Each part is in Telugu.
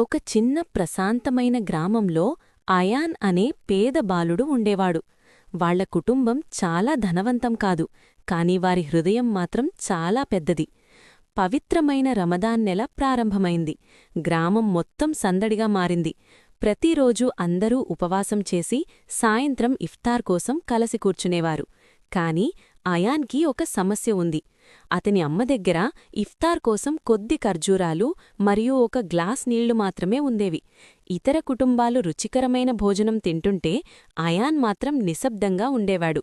ఒక చిన్న ప్రశాంతమైన గ్రామంలో అయాన్ అనే పేద బాలుడు ఉండేవాడు. వాళ్ల కుటుంబం చాలా ధనవంతం కాదు, కాని వారి హృదయం మాత్రం చాలా పెద్దది. పవిత్రమైన రమదాన్ నెల ప్రారంభమైంది. గ్రామం మొత్తం సందడిగా మారింది. ప్రతిరోజూ అందరూ ఉపవాసం చేసి సాయంత్రం ఇఫ్తార్ కోసం కలసి కూర్చునేవారు. కాని అయాన్కి ఒక సమస్య ఉంది. అతని అమ్మ దగ్గర ఇఫ్తార్ కోసం కొద్ది ఖర్జూరాలు మరియు ఒక గ్లాస్ నీళ్లు మాత్రమే ఉండేవి. ఇతర కుటుంబాలు రుచికరమైన భోజనం తింటుంటే అయాన్ మాత్రం నిశ్శబ్దంగా ఉండేవాడు.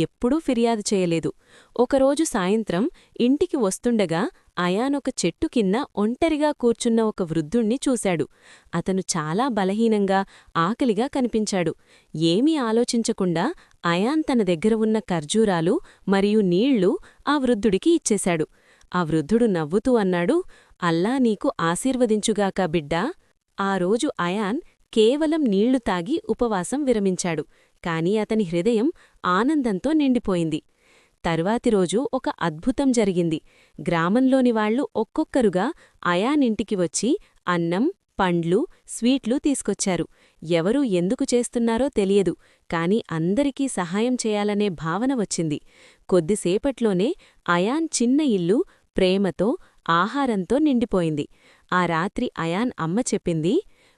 ఎప్పుడూ ఫిర్యాదు చేయలేదు. ఒకరోజు సాయంత్రం ఇంటికి వస్తుండగా అయాన్ ఒక చెట్టు కింద ఒంటరిగా కూర్చున్న ఒక వృద్ధుణ్ణి చూశాడు. అతను చాలా బలహీనంగా, ఆకలిగా కనిపించాడు. ఏమీ ఆలోచించకుండా అయాన్ తన దగ్గర ఉన్న ఖర్జూరాలు మరియు నీళ్లు ఆ వృద్ధుడికి ఇచ్చేశాడు. ఆ వృద్ధుడు నవ్వుతూ అన్నాడు, అల్లా నీకు ఆశీర్వదించుగాక బిడ్డా. ఆ రోజు అయాన్ కేవలం నీళ్లు తాగి ఉపవాసం విరమించాడు. కాని అతని హృదయం ఆనందంతో నిండిపోయింది. తరువాతి రోజు ఒక అద్భుతం జరిగింది. గ్రామంలోని వాళ్లు ఒక్కొక్కరుగా అయాన్ ఇంటికి వచ్చి అన్నం, పండ్లు, స్వీట్లు తీసుకొచ్చారు. ఎవరూ ఎందుకు చేస్తున్నారో తెలియదు, కాని అందరికీ సహాయం చేయాలనే భావన వచ్చింది. కొద్దిసేపట్లోనే అయాన్ చిన్న ఇల్లు ప్రేమతో, ఆహారంతో నిండిపోయింది. ఆ రాత్రి అయాన్ అమ్మ చెప్పింది,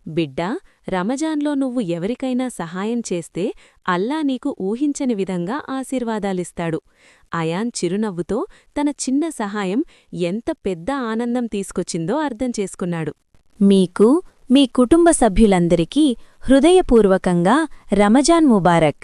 బిడ్డా, రమజాన్లో నువ్వు ఎవరికైనా సహాయం చేస్తే అల్లా నీకు ఊహించని విధంగా ఆశీర్వాదాలిస్తాడు. అయాన్ చిరునవ్వుతో తన చిన్న సహాయం ఎంత పెద్ద ఆనందం తీసుకొచ్చిందో అర్థం చేసుకున్నాడు. మీకు, మీ కుటుంబ సభ్యులందరికీ హృదయపూర్వకంగా రమజాన్ ముబారక్.